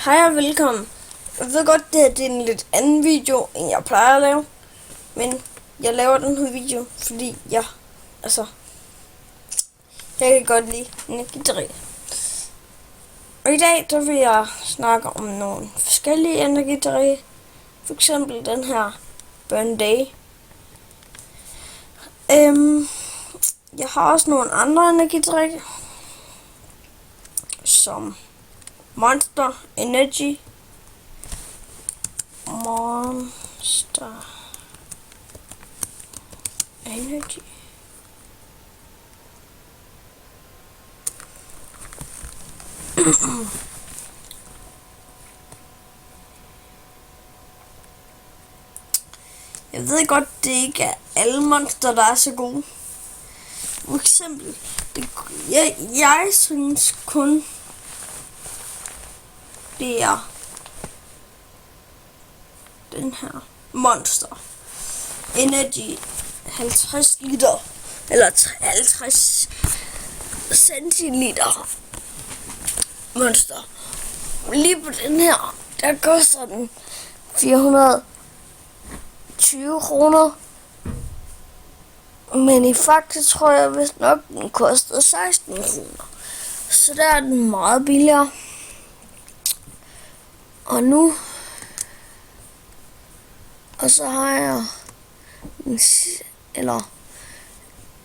Hej og velkommen. Jeg ved godt, det her det er en lidt anden video, end jeg plejer at lave. Men jeg laver den her video, fordi jeg kan godt lide energidrik. Og i dag, der vil jeg snakke om nogle forskellige energidrikke. For eksempel den her Burn Day. Jeg har også nogle andre energidrikke, som Monster Energy. Jeg ved godt, det ikke er alle monster, der er så gode. For eksempel, jeg synes kun, det er den her Monster Energy 50 liter, eller 50 centiliter Monster. Lige på den her, der koster den 420 kroner. Men i Fakta tror jeg vist nok, den kostede 16 kroner. Så der er den meget billigere. Og så har jeg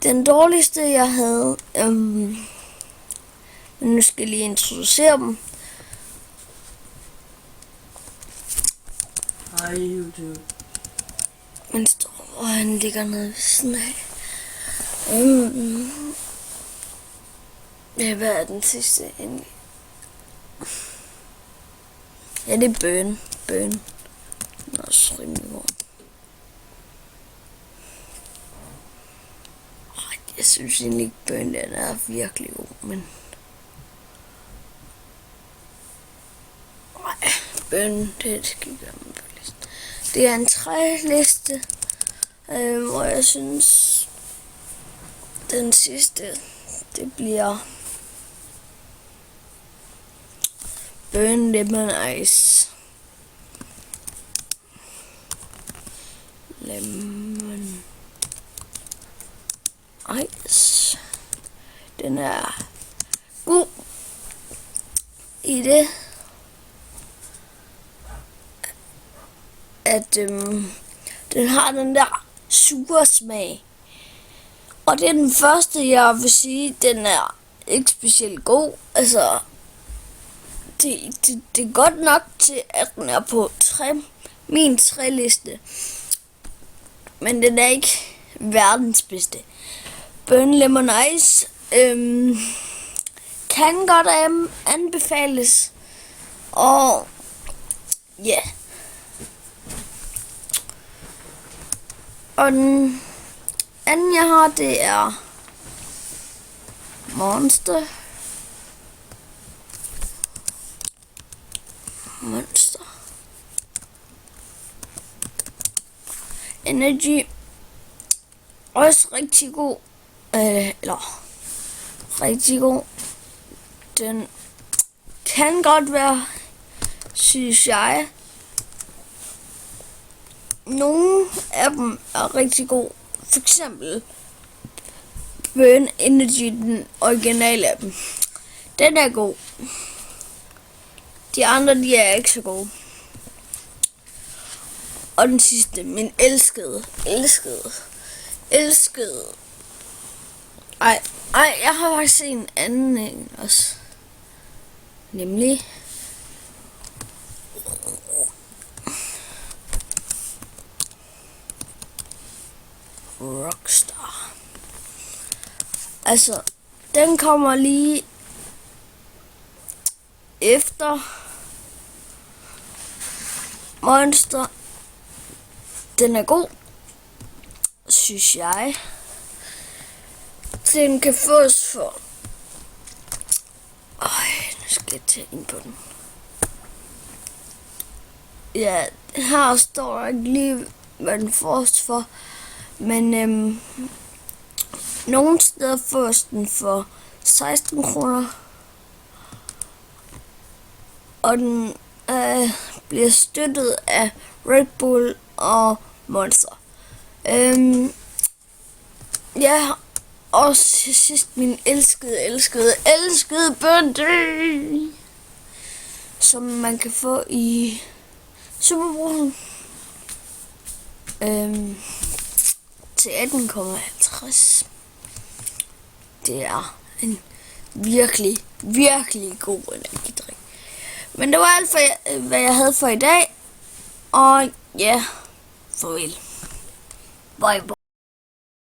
den dårligste jeg havde. Men nu skal jeg lige introducere dem. Hej YouTube. Han ligger nede ved siden af. Hvad er den sidste egentlig? Ja, det er Burn. Den er også rimelig god. Jeg synes egentlig ikke Burn, den er virkelig god, men Burn, det skal vi gøre med på listen. Det er en træliste, og jeg synes den sidste, det bliver Burn Lemon Ice. Lemon Ice. Den er god i det, at den har den der sure smag. Og det er den første, jeg vil sige, den er ikke specielt god. Altså, det er godt nok til, at den er på min træliste. Men den er ikke verdens bedste. Burn Lemon Ice kan godt anbefales. Og ja. Yeah. Og den anden jeg har, det er Monster Energy. Også rigtig god. Rigtig god. Den kan godt være, synes jeg. Nogle af dem er rigtig god. For eksempel Burn Energy, den originale af dem. Den er god. De andre, de er ikke så gode. Og den sidste, min elskede. Jeg har faktisk en anden også. Nemlig Rockstar. Altså, den kommer lige efter Monster. Den er god, synes jeg. Den kan fås for... nu skal jeg tage ind på den. Ja, her står der ikke lige, hvad den fås for. Men nogle steder fås den for 16 kroner. Og den bliver støttet af Red Bull og Monster. Ja, og til sidst min elskede Bundy, som man kan få i Superbrusen til 18,50. Det er en virkelig god energidrik. Men det var alt for, hvad jeg havde for i dag. Og ja, farvel. Bye bye.